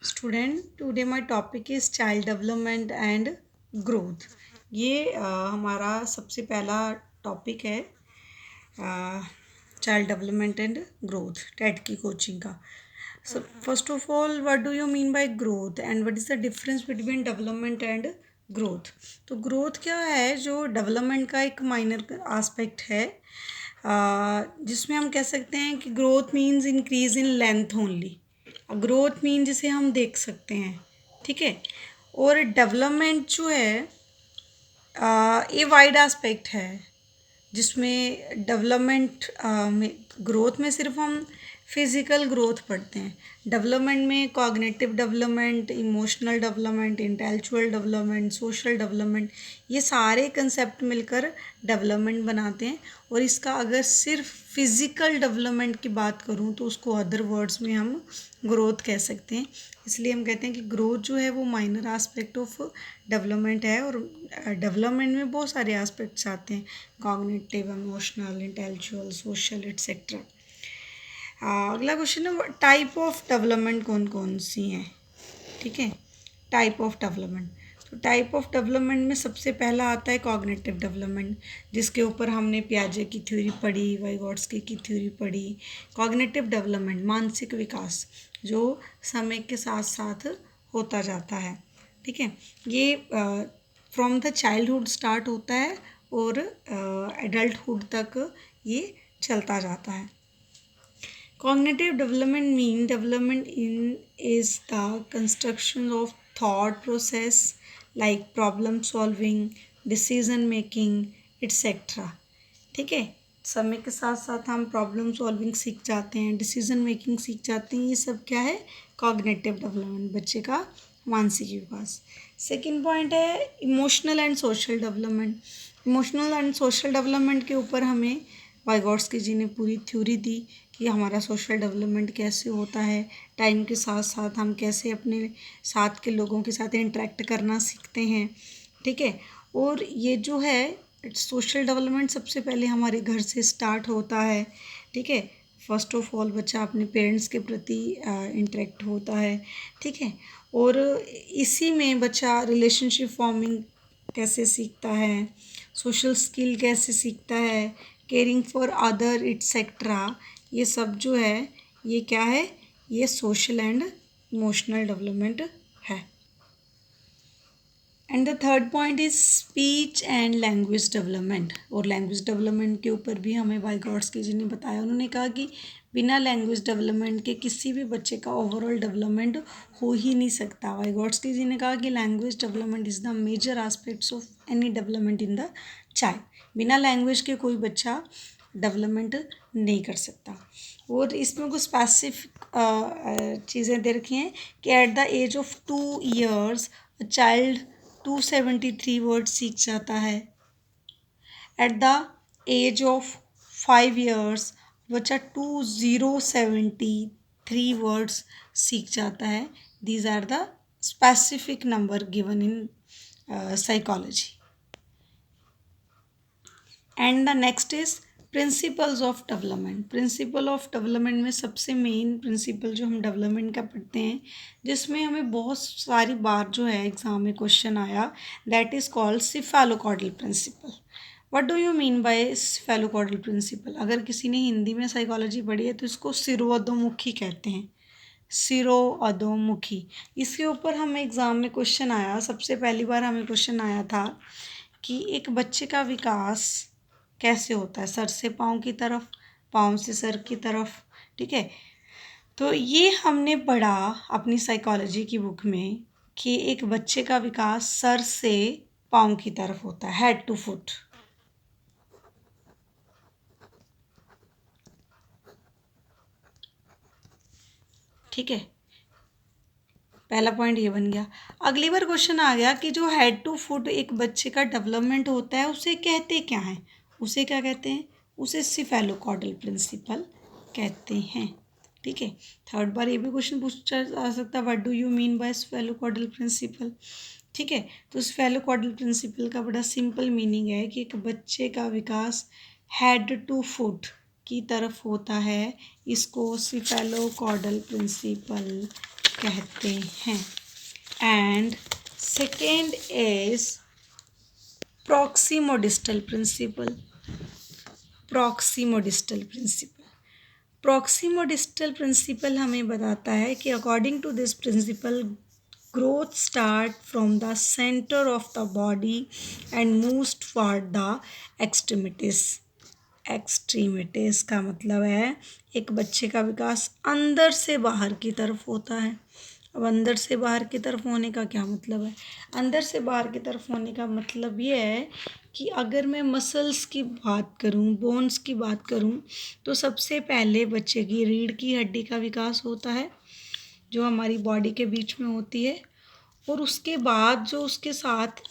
Student today my topic is child development and growth. ये हमारा सबसे पहला टॉपिक है child development and growth TET की कोचिंग का। So first of all what do you mean by growth and what is the difference between development and growth. तो growth क्या है, जो डेवलपमेंट का एक माइनर आस्पेक्ट है, जिसमें हम कह सकते हैं कि growth means increase in length only. Growth mean जिसे हम देख सकते हैं, ठीक है। और डेवलपमेंट जो है ये वाइड एस्पेक्ट है, जिसमें डेवलपमेंट में ग्रोथ में सिर्फ हम फिज़िकल ग्रोथ पढ़ते हैं। डेवलपमेंट में cognitive development, emotional development, intellectual development, social development, ये सारे कंसेप्ट मिलकर डेवलपमेंट बनाते हैं। और इसका अगर सिर्फ फिज़िकल डेवलपमेंट की बात करूँ तो उसको अदर वर्ड्स में हम ग्रोथ कह सकते हैं। इसलिए हम कहते हैं कि ग्रोथ जो है वो माइनर एस्पेक्ट ऑफ डेवलपमेंट है। और डेवलपमेंट में बहुत सारे एस्पेक्ट्स आते हैं, cognitive, emotional, intellectual, social etcetera. अगला क्वेश्चन है, टाइप ऑफ डेवलपमेंट कौन कौन सी हैं, ठीक है। टाइप ऑफ डेवलपमेंट, तो टाइप ऑफ डेवलपमेंट में सबसे पहला आता है कॉग्निटिव डेवलपमेंट, जिसके ऊपर हमने पियाजे की थ्योरी पढ़ी, वाइगोट्स्की की थ्योरी पढ़ी। कॉग्निटिव डेवलपमेंट मानसिक विकास जो समय के साथ साथ होता जाता है, ठीक है। ये फ्रॉम द चाइल्डहुड स्टार्ट होता है और एडल्टहुड तक ये चलता जाता है। Cognitive development mean development in is the construction of thought process like problem solving, decision making, etc. ठीक है। समय के साथ साथ हम प्रॉब्लम सॉल्विंग सीख जाते हैं, डिसीजन मेकिंग सीख जाते हैं। ये सब क्या है, कॉग्निटिव डेवलपमेंट, बच्चे का मानसिक विकास। सेकंड पॉइंट है emotional and social development. Emotional and social development के ऊपर हमें वाइगोट्स्की जी ने पूरी थ्योरी दी कि हमारा सोशल डेवलपमेंट कैसे होता है, टाइम के साथ साथ हम कैसे अपने साथ के लोगों के साथ इंटरेक्ट करना सीखते हैं, ठीक है। और ये जो है सोशल डेवलपमेंट सबसे पहले हमारे घर से स्टार्ट होता है, ठीक है। फर्स्ट ऑफ ऑल बच्चा अपने पेरेंट्स के प्रति इंटरेक्ट होता है, ठीक है। और इसी में बच्चा रिलेशनशिप फॉर्मिंग कैसे सीखता है, सोशल स्किल कैसे सीखता है, केयरिंग फॉर अदर एट्सेट्रा। ये सब जो है ये क्या है, ये सोशल एंड इमोशनल डेवलपमेंट है। And the third point is speech and language development. और लैंग्वेज डेवलपमेंट के ऊपर भी हमें वाइगोट्स्की जी ने बताया। उन्होंने कहा कि बिना लैंग्वेज डेवलपमेंट के किसी भी बच्चे का ओवरऑल डेवलपमेंट हो ही नहीं सकता। वाइगोट्स्की जी ने कहा कि language development is the major aspects of any development in the child. बिना लैंग्वेज के कोई बच्चा डेवलपमेंट नहीं कर सकता। और इसमें कुछ स्पेसिफिक चीज़ें दे रखी हैं कि at the age of 2 years child 273 word सीख जाता है। At the age of 5 years बच्चा 2073 वर्ड्स सीख जाता है। These are the specific number given in psychology. And the next is principles of development. Principle of development में सबसे main principal जो हम डेवलपमेंट का पढ़ते हैं, जिसमें हमें बहुत सारी बार जो है एग्जाम में क्वेश्चन आया, that is called cephalocaudal principle. What do you mean by cephalocaudal principle. अगर किसी ने हिंदी में साइकोलॉजी पढ़ी है तो इसको सिरोअधोमुखी कहते हैं, सिरोअधोमुखी। इसके ऊपर हमें एग्ज़ाम में क्वेश्चन आया, सबसे पहली बार हमें क्वेश्चन आया था कि एक बच्चे का विकास कैसे होता है, सर से पाँव की तरफ, पाँव से सर की तरफ, ठीक है। तो ये हमने पढ़ा अपनी साइकोलॉजी की बुक में कि एक बच्चे का विकास सर से पाँव की तरफ होता है, हेड टू फुट। ठीक है, पहला पॉइंट ये बन गया। अगली बार क्वेश्चन आ गया कि जो हेड टू फुट एक बच्चे का डेवलपमेंट होता है उसे कहते क्या हैं, उसे क्या कहते हैं, उसे सिफेलोकॉर्डल प्रिंसिपल कहते हैं, ठीक है। थर्ड बार ये भी क्वेश्चन पूछा जा सकता है, what do you mean by cephalocaudal principle, ठीक है। तो सिफेलोकॉर्डल प्रिंसिपल का बड़ा सिंपल मीनिंग है कि एक बच्चे का विकास हेड टू फुट की तरफ होता है, इसको सिफेलोकॉर्डल प्रिंसिपल कहते हैं। And second is proximodistal principle. Proximodistal principle proximodistal principle हमें बताता है कि according to this principle growth start from the centre of the body and moves toward the extremities. Extremities का मतलब है एक बच्चे का विकास अंदर से बाहर की तरफ होता है। अब अंदर से बाहर की तरफ होने का क्या मतलब है? अंदर से बाहर की तरफ होने का मतलब ये है कि अगर मैं मसल्स की बात करूं, बोन्स की बात करूं, तो सबसे पहले बच्चे की रीढ़ की हड्डी का विकास होता है जो हमारी बॉडी के बीच में होती है, और उसके बाद जो उसके साथ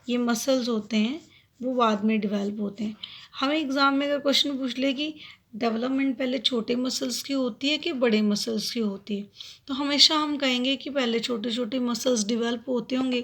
ये मसल्स होते हैं वो बाद में डेवलप होते हैं। हमें एग्ज़ाम में अगर क्वेश्चन पूछ ले कि डेवलपमेंट पहले छोटे मसल्स की होती है कि बड़े मसल्स की होती है, तो हमेशा हम कहेंगे कि पहले छोटे छोटे मसल्स डेवलप होते होंगे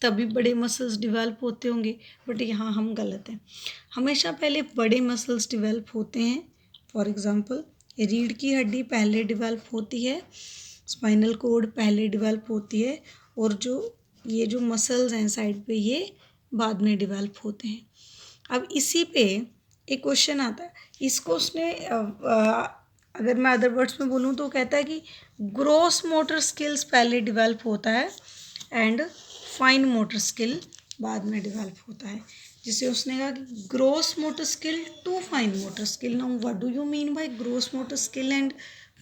तभी बड़े मसल्स डेवलप होते होंगे, बट यहाँ हम गलत हैं। हमेशा पहले बड़े मसल्स डेवलप होते हैं। फॉर एग्ज़ाम्पल रीढ़ की हड्डी पहले डेवलप होती है, स्पाइनल कॉर्ड पहले डेवलप होती है, और ये जो मसल्स हैं साइड पे ये बाद में डेवलप होते हैं। अब इसी पे एक क्वेश्चन आता है, इसको उसने अगर मैं अदर वर्ड्स में बोलूँ तो कहता है कि ग्रॉस मोटर स्किल्स पहले डेवलप होता है एंड फाइन मोटर स्किल बाद में डेवलप होता है। जिसे उसने कहा कि gross motor skill to fine motor skill. Now what do you mean by gross motor skill and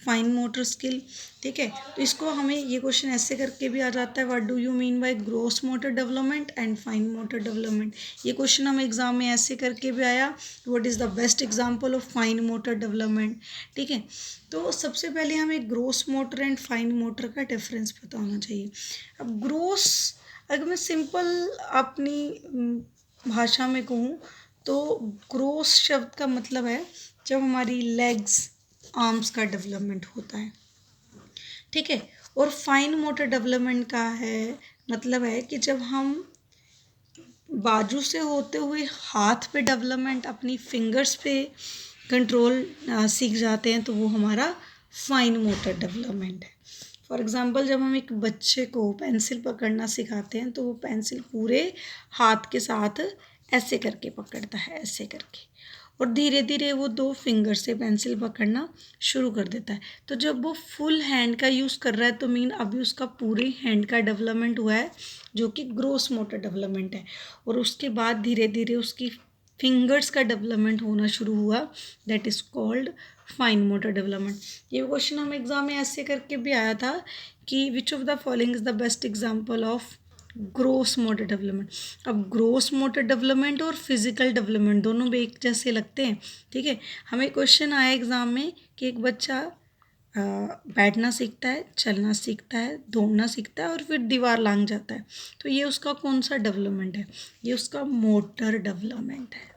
fine motor skill? ठीक है, तो इसको हमें ये क्वेश्चन ऐसे करके भी आ जाता है, what do you mean by gross motor development and fine motor development. ये क्वेश्चन हमें एग्जाम में ऐसे करके भी आया, what is the best example of fine motor development. ठीक है, तो सबसे पहले हमें gross motor and fine motor का डिफरेंस पता होना चाहिए। अब ग्रॉस अगर मैं सिंपल अपनी भाषा में कहूँ तो ग्रॉस शब्द का मतलब है जब हमारी लेग्स आर्म्स का डेवलपमेंट होता है। ठीक है, और फाइन मोटर डेवलपमेंट का मतलब है कि जब हम बाजू से होते हुए हाथ पे डेवलपमेंट, अपनी फिंगर्स पे कंट्रोल सीख जाते हैं, तो वो हमारा फाइन मोटर डेवलपमेंट है। फॉर एग्ज़ाम्पल जब हम एक बच्चे को पेंसिल पकड़ना सिखाते हैं तो वो पेंसिल पूरे हाथ के साथ ऐसे करके पकड़ता है, ऐसे करके, और धीरे धीरे वो 2 फिंगर से पेंसिल पकड़ना शुरू कर देता है। तो जब वो फुल हैंड का यूज़ कर रहा है तो मीन अभी उसका पूरे हैंड का डेवलपमेंट हुआ है जो कि ग्रॉस मोटर डेवलपमेंट है, और उसके बाद धीरे धीरे उसकी फिंगर्स का डेवलपमेंट होना शुरू हुआ, that is called fine motor development. ये क्वेश्चन हम एग्जाम में ऐसे करके भी आया था कि which of the following is the best example of gross motor development. अब ग्रोस मोटर डेवलपमेंट और फिजिकल डेवलपमेंट दोनों भी एक जैसे लगते हैं। ठीक है, हमें क्वेश्चन आया एग्जाम में कि एक बच्चा बैठना सीखता है, चलना सीखता है, दौड़ना सीखता है और फिर दीवार लांग जाता है, तो ये उसका कौन सा डेवलपमेंट है? ये उसका मोटर डेवलपमेंट है।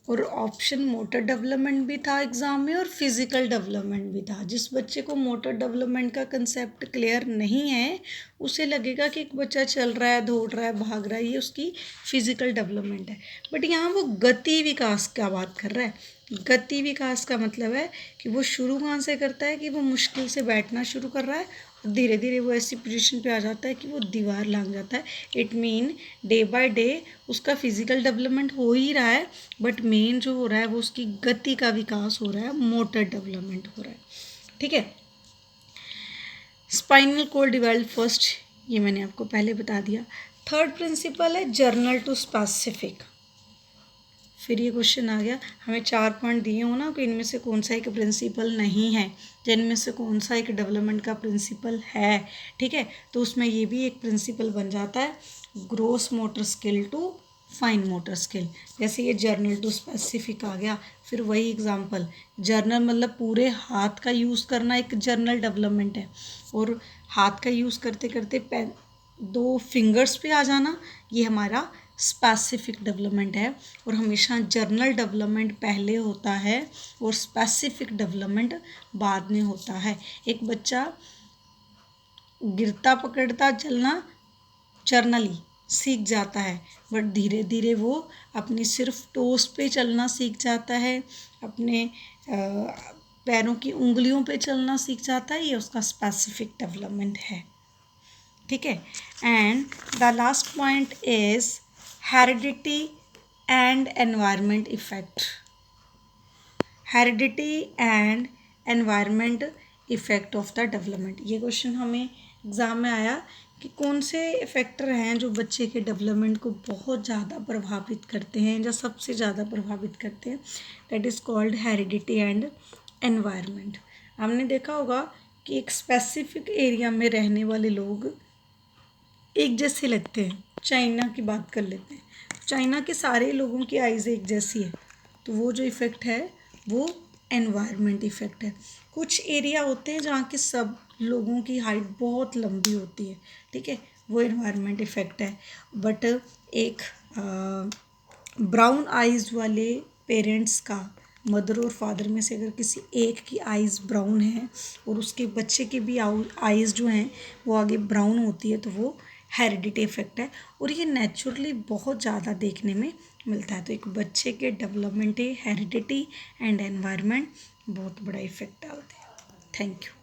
और ऑप्शन मोटर डेवलपमेंट भी था एग्ज़ाम में और फिज़िकल डेवलपमेंट भी था। जिस बच्चे को मोटर डेवलपमेंट का कंसेप्ट क्लियर नहीं है उसे लगेगा कि एक बच्चा चल रहा है, दौड़ रहा है, भाग रहा है, ये उसकी फिज़िकल डेवलपमेंट है। बट यहाँ वो गति विकास का बात कर रहा है। गति विकास का मतलब है कि वो शुरू कहाँ से करता है कि वो मुश्किल से बैठना शुरू कर रहा है और धीरे धीरे वो ऐसी पोजीशन पे आ जाता है कि वो दीवार लांग जाता है। It mean day by day उसका फिजिकल डेवलपमेंट हो ही रहा है, बट मेन जो हो रहा है वो उसकी गति का विकास हो रहा है, मोटर डेवलपमेंट हो रहा है। ठीक है, स्पाइनल कॉर्ड डेवलप फर्स्ट, ये मैंने आपको पहले बता दिया। थर्ड प्रिंसिपल है जर्नल टू स्पेसिफिक। फिर ये क्वेश्चन आ गया, हमें 4 पॉइंट दिए हो ना कि इनमें से कौन सा एक प्रिंसिपल नहीं है, जिनमें से कौन सा एक डेवलपमेंट का प्रिंसिपल है। ठीक है, तो उसमें ये भी एक प्रिंसिपल बन जाता है, gross motor skill to fine motor skill. जैसे ये जर्नल टू स्पेसिफिक आ गया, फिर वही एग्जांपल, जर्नल मतलब पूरे हाथ का यूज़ करना एक जर्नल डेवलपमेंट है, और हाथ का यूज़ करते करते 2 फिंगर्स पे आ जाना ये हमारा स्पेसिफिक डेवलपमेंट है। और हमेशा जर्नल डेवलपमेंट पहले होता है और स्पेसिफिक डेवलपमेंट बाद में होता है। एक बच्चा गिरता पकड़ता चलना जर्नली, सीख जाता है, बट धीरे धीरे वो अपनी सिर्फ टोस पे चलना सीख जाता है, अपने पैरों की उंगलियों पे चलना सीख जाता है। ये उसका स्पेसिफिक डेवलपमेंट है, ठीक है। And the last point is heredity and environment effect. Heredity and environment effect of the development. ये क्वेश्चन हमें एग्ज़ाम में आया कि कौन से फैक्टर हैं जो बच्चे के डेवलपमेंट को बहुत ज़्यादा प्रभावित करते हैं या सबसे ज़्यादा प्रभावित करते हैं। That is called heredity and environment. हमने देखा होगा कि एक स्पेसिफिक एरिया में रहने वाले लोग एक जैसे लगते हैं। चाइना की बात कर लेते हैं, चाइना के सारे लोगों की आइज़ एक जैसी है, तो वो जो इफ़ेक्ट है वो एनवायरनमेंट इफ़ेक्ट है। कुछ एरिया होते हैं जहाँ के सब लोगों की हाइट बहुत लंबी होती है, ठीक है, वो एनवायरनमेंट इफ़ेक्ट है। बट एक ब्राउन आइज़ वाले पेरेंट्स का, मदर और फादर में से अगर किसी एक की आइज़ ब्राउन है और उसके बच्चे की भी आइज़ जो हैं वो आगे ब्राउन होती है, तो वो हेरिडिटी इफेक्ट है। और ये नेचुरली बहुत ज़्यादा देखने में मिलता है। तो एक बच्चे के डेवलपमेंट हेरिडिटी एंड एनवायरनमेंट बहुत बड़ा इफेक्ट डालते हैं। Thank you.